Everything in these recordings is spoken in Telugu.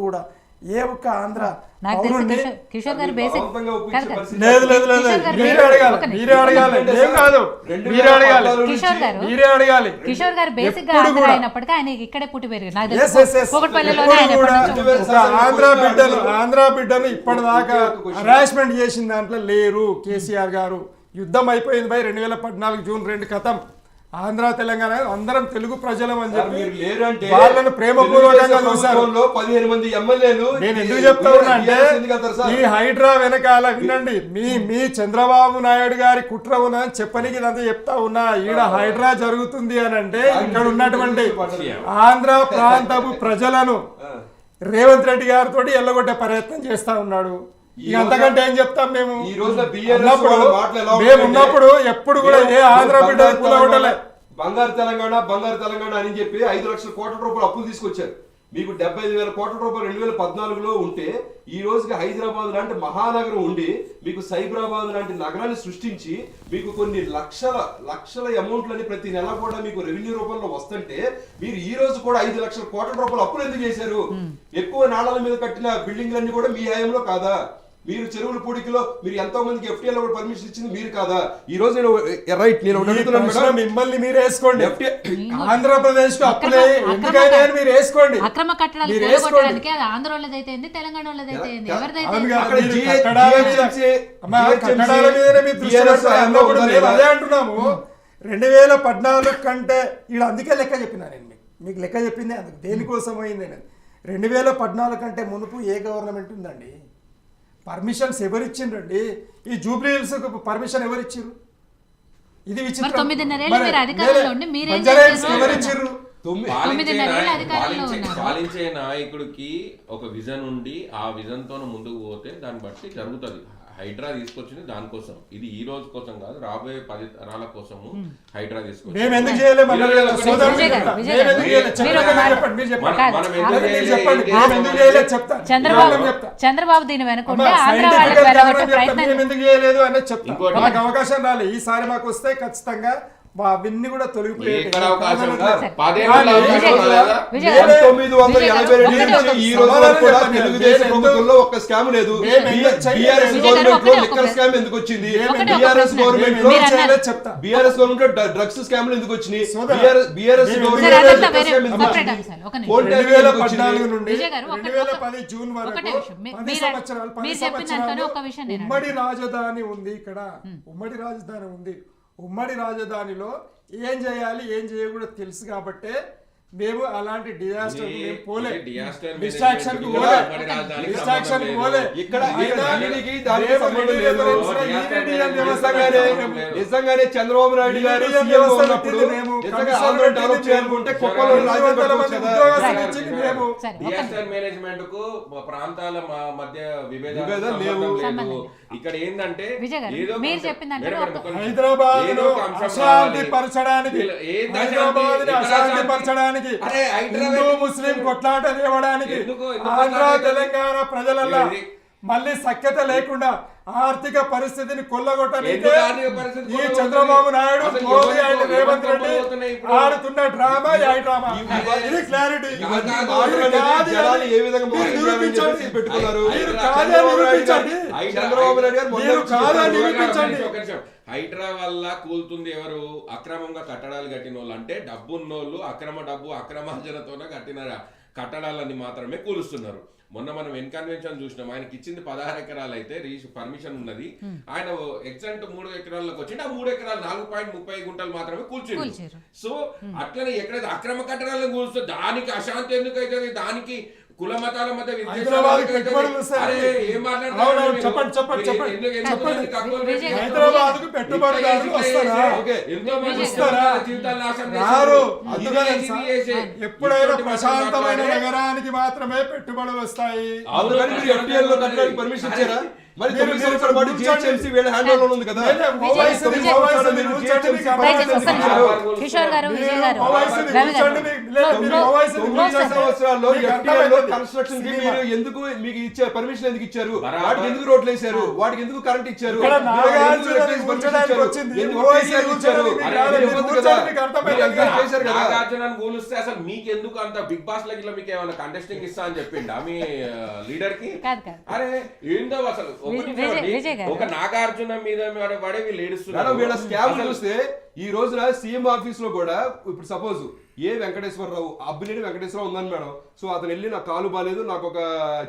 కూడా ఏ ఒక్క ఆంధ్ర కిషోర్ గారు బేసిక్ లేదు లేదు లేదు మీరే అడగాలి మీరే అడగాలి ఏం కాదు మీరే అడగాలి మీరే అడగాలి కిషోర్ గారు బేసిక్ గా ఆంధ్ర అయినప్పటికీ ఆయన ఇక్కడే పుట్టి పెరిగారు కూకట్పల్లిలోనే ఆంధ్ర బిడ్డలు ఇప్పటిదాకా హరాస్మెంట్ చేసిన దాంట్లో లేరు కేసీఆర్ గారు. యుద్ధం అయిపోయింది బై 2014 జూన్ 2 కథం. ఆంధ్ర తెలంగాణ అందరం తెలుగు ప్రజలం అని చెప్పి వాళ్ళను ప్రేమపూర్వకంగా చూశారు. 15 మంది ఎమ్మెల్యేలు. నేను ఎందుకు చెప్తా ఉన్నా అంటే ఈ హైడ్రా వెనకాల వినండి, మీ చంద్రబాబు నాయుడు గారి కుట్ర ఉన్నా చెప్పనికి ఇదంతా చెప్తా ఉన్నా. ఈడ హైడ్రా జరుగుతుంది అని అంటే ఇక్కడ ఉన్నటువంటి ఆంధ్ర ప్రాంతపు ప్రజలను రేవంత్ రెడ్డి గారితో ఎల్లగొట్టే ప్రయత్నం చేస్తా ఉన్నాడు. అంతకంటే ఏం చెప్తాం మేము? ఉన్నప్పుడు ఎప్పుడు కూడా ఏ ఆంధ్ర బిడ్డ బంగారు తెలంగాణ అని చెప్పి 5 లక్షల కోట్ల రూపాయలు అప్పులు తీసుకొచ్చారు. మీకు 75,000 కోట్ల రూపాయలు 2014లో ఉంటే ఈ రోజుకి హైదరాబాద్ లాంటి మహానగరం ఉండి మీకు సైబరాబాద్ లాంటి నగరాన్ని సృష్టించి మీకు కొన్ని లక్షల అమౌంట్లని ప్రతి నెల కూడా మీకు రెవెన్యూ రూపంలో వస్తుంటే మీరు ఈ రోజు కూడా 5 లక్షల కోట్ల రూపాయలు అప్పులు ఎందుకు చేశారు? ఎక్కువ నాళాల మీద కట్టిన బిల్డింగ్లన్నీ కూడా మీ హయాంలో కాదా? మీరు చెరువుల పూడికలో మీరు ఎంతో మందికి ఎఫ్టీఎల్ కూడా పర్మిషన్ ఇచ్చింది మీరు కాదా? ఈ రోజు నేను రైట్ మిమ్మల్ని మీరు వేసుకోండి. ఆంధ్రప్రదేశ్ కు అప్పులే ఎందుకైనా మీరు వేసుకోండి. అక్రమ కట్టడాలు కూలగొట్టడానికి అది ఆంధ్ర వాళ్ళదైతే ఏంది, తెలంగాణ వాళ్ళదైతే ఏంది, ఎవరిదైతే అదే అంటున్నాము. 2014 కంటే ఈడ అందుకే లెక్క చెప్పినా నేను మీకు లెక్క చెప్పింది అందుకు దేనికోసం అయింది. 2014 కంటే మునుపు ఏ గవర్నమెంట్ ఉందండి? పర్మిషన్స్ ఎవరిచ్చిండ్రండి? ఈ జూబ్లీ హిల్స్ పర్మిషన్ ఎవరిచ్చిర్రు? ఇది విచిత్రం. ఎవరిచ్చిర్రు? పాలించే నాయకుడికి ఒక విజన్ ఉండి ఆ విజన్ తో ముందుకు పోతే దాన్ని బట్టి జరుగుతుంది. హైడ్రా తీసుకొచ్చింది దానికోసం, ఇది ఈ రోజు కోసం కాదు, రాబోయే 10 తరాల కోసము హైడ్రా తీసుకొచ్చింది. చంద్రబాబు దీని వెనుకుంటే అవకాశం రాలేదు. ఈసారి మాకు వస్తే ఖచ్చితంగా అవన్నీ కూడా తొలగిపోయాయి. తెలుగుదేశం ప్రభుత్వంలో ఒక్క స్కామ్ లేదు. బీఆర్ఎస్ గవర్నమెంట్ లో లిక్కర్ స్కామ్ ఎందుకు వచ్చింది? బీఆర్ఎస్ గవర్నమెంట్ లో డ్రగ్స్ స్కామ్లు ఎందుకు వచ్చినాయి? బీఆర్ఎస్ గవర్నమెంట్ 2014 నుండి 2010 జూన్ వరకు 10 సంవత్సరాలు ఉమ్మడి రాజధాని ఉంది. ఇక్కడ ఉమ్మడి రాజధాని ఉంది. ఉమ్మడి రాజధానిలో ఏం చేయాలి ఏం చేయకూడదు తెలుసు కాబట్టే మేము అలాంటి డిజాస్టర్ నిజంగానే చంద్రబాబు నాయుడు గారు డెవలప్ చేయాలనుకుంటే మేనేజ్మెంట్ కు ప్రాంతాల మధ్య విభేదాలు లేవు. ఇక్కడ ఏంటంటే హైదరాబాద్ అశాంతి పరచడానికి హిందూ ముస్లిం కొట్లాట లేవడానికి ఆంధ్ర తెలంగాణ ప్రజలలో మళ్ళీ సఖ్యత లేకుండా ఆర్థిక పరిస్థితిని కొల్లగొట్టడానికి ఈ చంద్రబాబు నాయుడు, మోదీ అండ్ రేవంత్ రెడ్డి ఆడుతున్న డ్రామా ఈ డ్రామా. ఇది క్లారిటీ. హైడ్రా వల్ల కూలుతుంది ఎవరు? అక్రమంగా కట్టడాలు కట్టిన వాళ్ళు, అంటే డబ్బున్నోళ్ళు అక్రమార్జనతోనే కట్టిన కట్టడాలన్నీ మాత్రమే కూలుస్తున్నారు. మొన్న మనం ఎన్కన్వెన్షన్ చూసినాం, ఆయనకి ఇచ్చింది 16 ఎకరాలు అయితే పర్మిషన్ ఉన్నది. ఆయన ఎగ్జాక్ట్ 3 ఎకరాలకు వచ్చింది. ఆ 3 ఎకరాలు 4.30 గుంటలు మాత్రమే కూల్చింది. సో అట్లనే ఎక్కడైతే అక్రమ కట్టడాలను కూల్స్తే దానికి అశాంతి ఎందుకు అవుతుంది? దానికి కుల మతాల మధ్య ఎప్పుడైనా ప్రశాంతమైన నగరానికి మాత్రమే పెట్టుబడులు వస్తాయి. పర్మిషన్ ఇచ్చారా? మరి మీరు- 9 సంవత్సరాల పాటు మీరు GHMC వీళ్ళ హ్యాండ్ ఓవర్ ఉంది కదా లేదు, ఓవైసీ తొమ్మిది విజయ్ సంవత్సరాలు విజయ్ మీరు విజయ్ GHMC విజయ్ దయచేసి ఒక్క నిమిషం. పనిచేస్తున్నారు. కిషోర్ గారు, విజయ్ గారు, ఓవైసీని రవి గారు. కూర్చోండి, లేదు, మీరు ఓవైసీని తొమ్మిది కూర్చోండి. సంవత్సరాల్లో మీకు FTL లో అర్థమైంది. కన్స్ట్రక్షన్ కి సినిమా. మీరు ఎందుకు మీకు ఇచ్చారు పర్మిషన్ ఎందుకు ఇచ్చారు బరాబర్. వాటికి ఎందుకు రోడ్లు వేశారు వాటికి ఎందుకు కరెంట్ ఇచ్చారు ఇక్కడ మీరు నాగార్జున ఎందుకు ఎలక్ట్రిసిటీ కూర్చోడానికి ఇచ్చారు? వచ్చింది. ఎందుకు ఓవైసీ OTC ఇచ్చారు? కూర్చోడానికి అరే, రాలేదు. మీరు మీరు ఇవ్వద్దు కూర్చోండి, కదా. మీకు అర్థమైంది మీరు కదా. చేశారు కదా. నాగార్జునని కూలిస్తే అసలు మీకు ఎందుకు అంత బిగ్ బాస్ లెక్క మీకు ఏమైనా కంటెస్టింగ్ ఇస్తా అని చెప్పిండా మీ లీడర్ కి కాదు, కాదు. అరే ఏందో అసలు ఒక నిమిషం విజయ్- అండి. విజయ్ గారు. ఒక నాగార్జున మీద పడే వీళ్ళు మేడం ఏడుస్తున్నారు వీళ్ళ స్కామ్ అసలు చూస్తే ఈ రోజున సీఎం ఆఫీస్ లో కూడా ఇప్పుడు సపోజ్ ఏ వెంకటేశ్వరరావు అబ్బినేని వెంకటేశ్వరరావు ఉందని మేడం సో అతను వెళ్ళి నాకు కాలు బాలేదు నాకు ఒక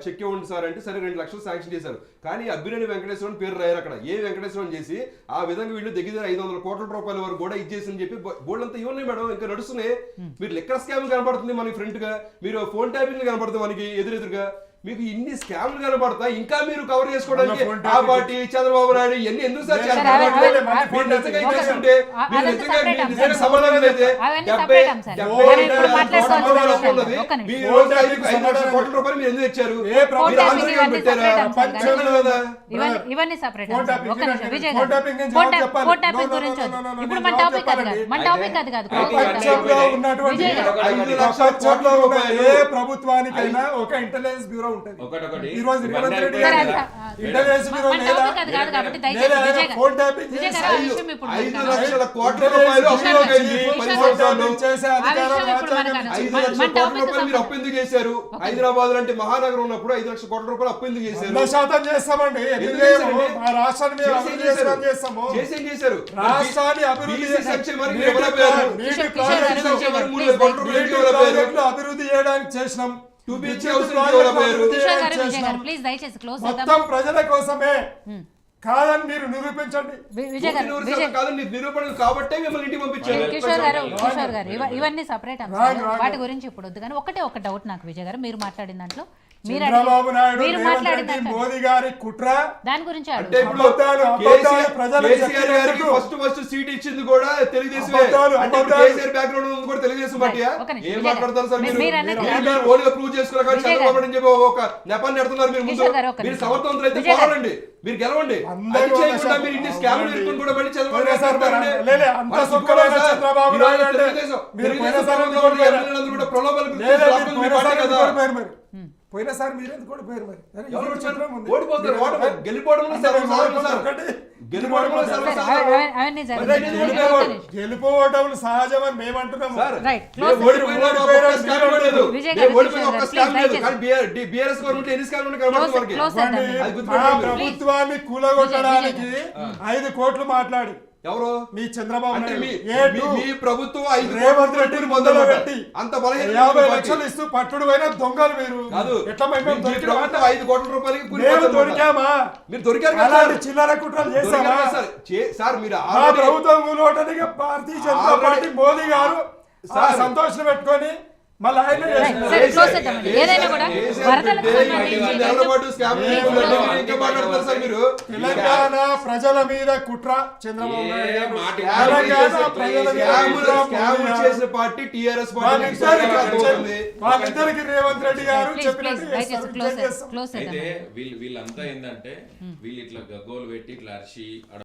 చెక్ ఇవ్వండి సార్ అంటే సరే 2 లక్షలు శాంక్షన్ చేశారు కానీ అబ్బినేని వెంకటేశ్వరరావు పేరు రాయారు అక్కడ ఏ వెంకటేశ్వరం చేసి ఆ విధంగా వీళ్ళు దగ్గర 500 కోట్ల రూపాయల వరకు కూడా ఇచ్చేసి చెప్పి బోర్డు అంతా ఇవ్వండి మేడం ఇంకా నడుస్తున్నాయి మీరు లెక్కల స్కామ్ కనబడుతుంది మనకి ఫ్రంట్ గా మీరు ఫోన్ ట్యాపింగ్ కనబడుతుంది మనకి ఎదురెదురుగా మీకు ఇన్ని స్కామ్లు కనబడతాయి ఇంకా మీరు కవర్ చేసుకోవడానికి ఫోన్ ఆ పార్టీ చంద్రబాబు నాయుడు ఇవన్నీ ఎందుకు సార్ సరే, చేస్తారు? అవి- అవి- మీరు నిజంగా ఓకే. చేస్తుంటే మీరు అదంతా నిజంగా separate మీరు అంశం. నిజంగా సమాధానం అయితే అవన్నీ 70 separate అంశం. 70 మనం ఇప్పుడు మాట్లాడుకోవాల్సిన సమాధానం విషయం. ఉన్నది. ఒక్క నిమిషం. మీరు రోజు 5 లక్షల కోట్ల రూపాయలు మీరు ఎందుకు ఇచ్చారు ఏ ప్రభుత్వం మీరు ఫోన్ ఆంధ్రజ్యోతి ట్యాపింగ్ పెట్టారా ఇవన్నీ separate అంశం. చెప్పండి కదా ఇవన్నీ సెపరేట్ ఫోన్ ట్యాపింగ్ ఒక్క నిమిషం గురించి విజయ్ ఫోన్ గారు ట్యాపింగ్ గురించి ఫోన్ జవాబు ట్యాప్- చెప్పాలి. ఫోన్ ట్యాపింగ్ No, no, గురించి no, వద్దు. no, no, no, ఇప్పుడు నేను మన జవాబు టాపిక్ అది కాదు చెప్పాలండి. మన టాపిక్ అది కాదు అయితే ప్రపంచంలో ఉన్నటువంటి విజయ్ గారు. 5 లక్షల ప్రపంచంలో కోట్ల ఉన్న రూపాయలు ఏ ప్రభుత్వానికైనా ఒక ఇంటెలిజెన్స్ బ్యూరో ఉంటుంది ఒకటొకటి ఈ రోజు రేవంత్ ఇవన్నీ రెడ్డి అయిపోయాయి గారు కదా. ఇంటెలిజెన్స్ బ్యూరో మన లేదా టాపిక్ అది కాదు కాబట్టి దయచేసి లేదా విజయ్ గారు ఫోన్ ట్యాపింగ్ విజయ్ చేసి గారు ఆ విషయం ఇప్పుడు 5 మనకు లక్షల కోట్ల రూపాయలు అప్పులోకి వెళ్ళి కిషోర్ 10 గారు. సంవత్సరాలు చేసే ఆ అధికారం విషయం ఇప్పుడు మనకు రాజ్యాంగం అనొచ్చు. 5 మన లక్షల కోట్ల టాపిక్ రూపాయలు మీరు అప్పు ఎందుకు చేశారు హైదరాబాద్ లాంటి మహానగరం ఉన్నప్పుడు 5 లక్షల కోట్ల రూపాయలు అప్పు ఎందుకు చేశారు 100% చేస్తామండి ఎందుకు ఎందుకు చేయము? చేశారండి? మా రాష్ట్రాన్ని మేము అభివృద్ధి చేసుకొని చేస్తాము చేసి ఏం చేశారు రాష్ట్రాన్ని అభివృద్ధి BC సంక్షేమానికి నీటి ఎవరు అయ్యారు? నీటి కిషోర్ ప్రాజెక్టులు గారు, విజయ్ గారు, మూడు please, కోట్ల రూపాయలు నీటి ఎవరు అయ్యారు? ప్రాజెక్టులు అభివృద్ధి చేయడానికి చేసినాం 2 BHK విద్యుత్ హౌసింగ్ ప్రాజెక్టులు ఎవరు అయ్యారు? అభివృద్ధి కిషోర్ చేయడానికి గారు విజయ్ చేసినాం. గారు ప్లీజ్ దయచేసి క్లోజ్ మొత్తం ప్రజల కోసమే కాదని మీరు నిరూపించండి విజయ్ గారు నూరు విజయ్ శాతం కాదని నిరూపణలు కాబట్టే మిమ్మల్ని ఇంటికి పంపించారు కిషోర్ గారు ఇవన్నీ సపరేట్ రాంగ్, అంశాలు రాంగ్. వాటి గురించి ఇప్పుడు వద్దు కానీ ఒకటే ఒక డౌట్ నాకు విజయ్ గారు మీరు మాట్లాడిన దాంట్లో చంద్రబాబు నాయుడు మీరు రేవంత్ మాట్లాడిన రెడ్డి దాంట్లో మోదీ గారి కుట్ర దాని గురించి అంటే ఇప్పుడు అబద్ధాలు ప్రజలకు కేసీఆర్ గారికి చెప్పినందుకు ఫస్ట్ సీట్ ఇచ్చింది కూడా తెలుగుదేశమే అబద్ధాలు, అంటే ఇప్పుడు అబద్ధాలు. కేసీఆర్ బ్యాక్గ్రౌండ్ ఉంది కూడా తెలుగుదేశం పార్టీయా ఒక నిమిషం, ఏం విజయ్ మాట్లాడతారు సార్ గారు. మీరు మీరు అన్నది మీరు కాదు. ఓన్గా ప్రూవ్ చేసుకోవాలి కానీ విజయ్ చంద్రబాబు గారు. అని చెప్పి ఒక నెపాన్ని ఎడుతున్నారు మీరు ముందు కిషోర్ గారు, ఒక మీరు నిమిషం. సమర్థవంతులు అయితే విజయ్ గారు. పోరాడండి మీరు గెలవండి అందరూ అది చేయకుండా ఒక మీరు ఇన్ని శాతం. స్కామ్లు అవునండి. ఇరుక్కుని కూడా మళ్ళీ చంద్రబాబు పోయిన నాయుడు సారి చెప్తారండి. లేలే, అంత మరి సొక్కమైన సిగ్గుపడాలి సార్. చంద్రబాబు ఈరోజు నాయుడు అంటే తెలుగుదేశం మీరు పోయిన సారి తెలుగుదేశం ఎందుకు ఓడిపోయారు? ఎమ్మెల్యేలందరూ కూడా ప్రలోభాలకు లేలే, గురి మీరు చేసి పోయిన పార్టీ సారి కదా. ఎందుకు ఓడిపోయారు మరి? పోయిన సారి మీరు ఎందుకు ఓడిపోయారు మరి? అరే, ఎవరు ఇది చిత్రం ఉంది. ఓడిపోతారు మీరు ఓడిపోతారు గెలిపోవడంలో అంటే మేము సర్వసాధారణం సార్ ఒకటి, గెలిపోవడంలో ఓడిపోతారు. సర్వసాధారణం అవన్నీ మరి జరిగింది ఎందుకు ఒక్క ఓడిపోయారు? నిమిషం. గెలుపోవటములు సహజమని మేము అంటున్నాము సార్ రైట్ మేము క్లోజ్ ఓడిపోయినా ఒక్క స్కామ్ లేదు విజయ్ మేము గారు, ఓడిపోయిన ఒక్క కిషోర్ స్కామ్ గారు, లేదు కానీ బీఆర్ఎస్ గవర్నమెంట్ ఎన్ని స్కామ్ ఉన్నాయి కనబడుతుంది మనకి క్లోజ్ ఇవ్వండి. చేద్దాం. అది మా గుర్తుపెట్టుకోండి. ప్రభుత్వాన్ని కూలగొట్టడానికి 5 కోట్లు మాట్లాడి ఎవరు మీ చంద్రబాబు అంటే నాయుడు మీ ప్రభుత్వం 5 రేవంత్ రెడ్డిని మొదలు పెట్టి అంత బలహీన 50 లక్షలు ఇస్తూ పట్టుడు పోయిన దొంగలు మీరు కాదు ఎట్లా మేము మీ దొరికినామా? ప్రభుత్వం 5 కోట్ల రూపాయలకి మేము కూలిపోతుంది అన్నమాట. దొరికామా? మీరు దొరికారు కదా అలాంటి సార్. చిల్లర కుట్రలు దొరికారు చేశామా? కదా సార్. సార్ మీరు మా already- ప్రభుత్వం కూలగొట్టడానికి భారతీయ జనతా Already- పార్టీ మోదీ గారు సార్. సంతోషం పెట్టుకొని మళ్ళీ ఆయన రైట్ సరే క్లోజ్ చేద్దామండి ఏదైనా కూడా వరదలకు తెలంగాణ ప్రజల మీద కుట్ర చంద్రబాబు నాయుడు ఏ గారు. మాట తెలంగాణ ప్రజల మీద కుట్ర చేసిన పార్టీ టీఆర్ఎస్ పార్టీ వాళ్ళిద్దరికి రేవంత్ రెడ్డి గారు ప్లీజ్ చెప్పినట్టు ప్లీజ్ దయచేసి చేస్తారు. క్లోజ్ చేస్తాం. క్లోజ్ అయితే చేద్దాం వీళ్ళంతా ఏంటంటే వీళ్ళు ఇట్లా గగ్గోలు పెట్టి ఇట్లా అరిచి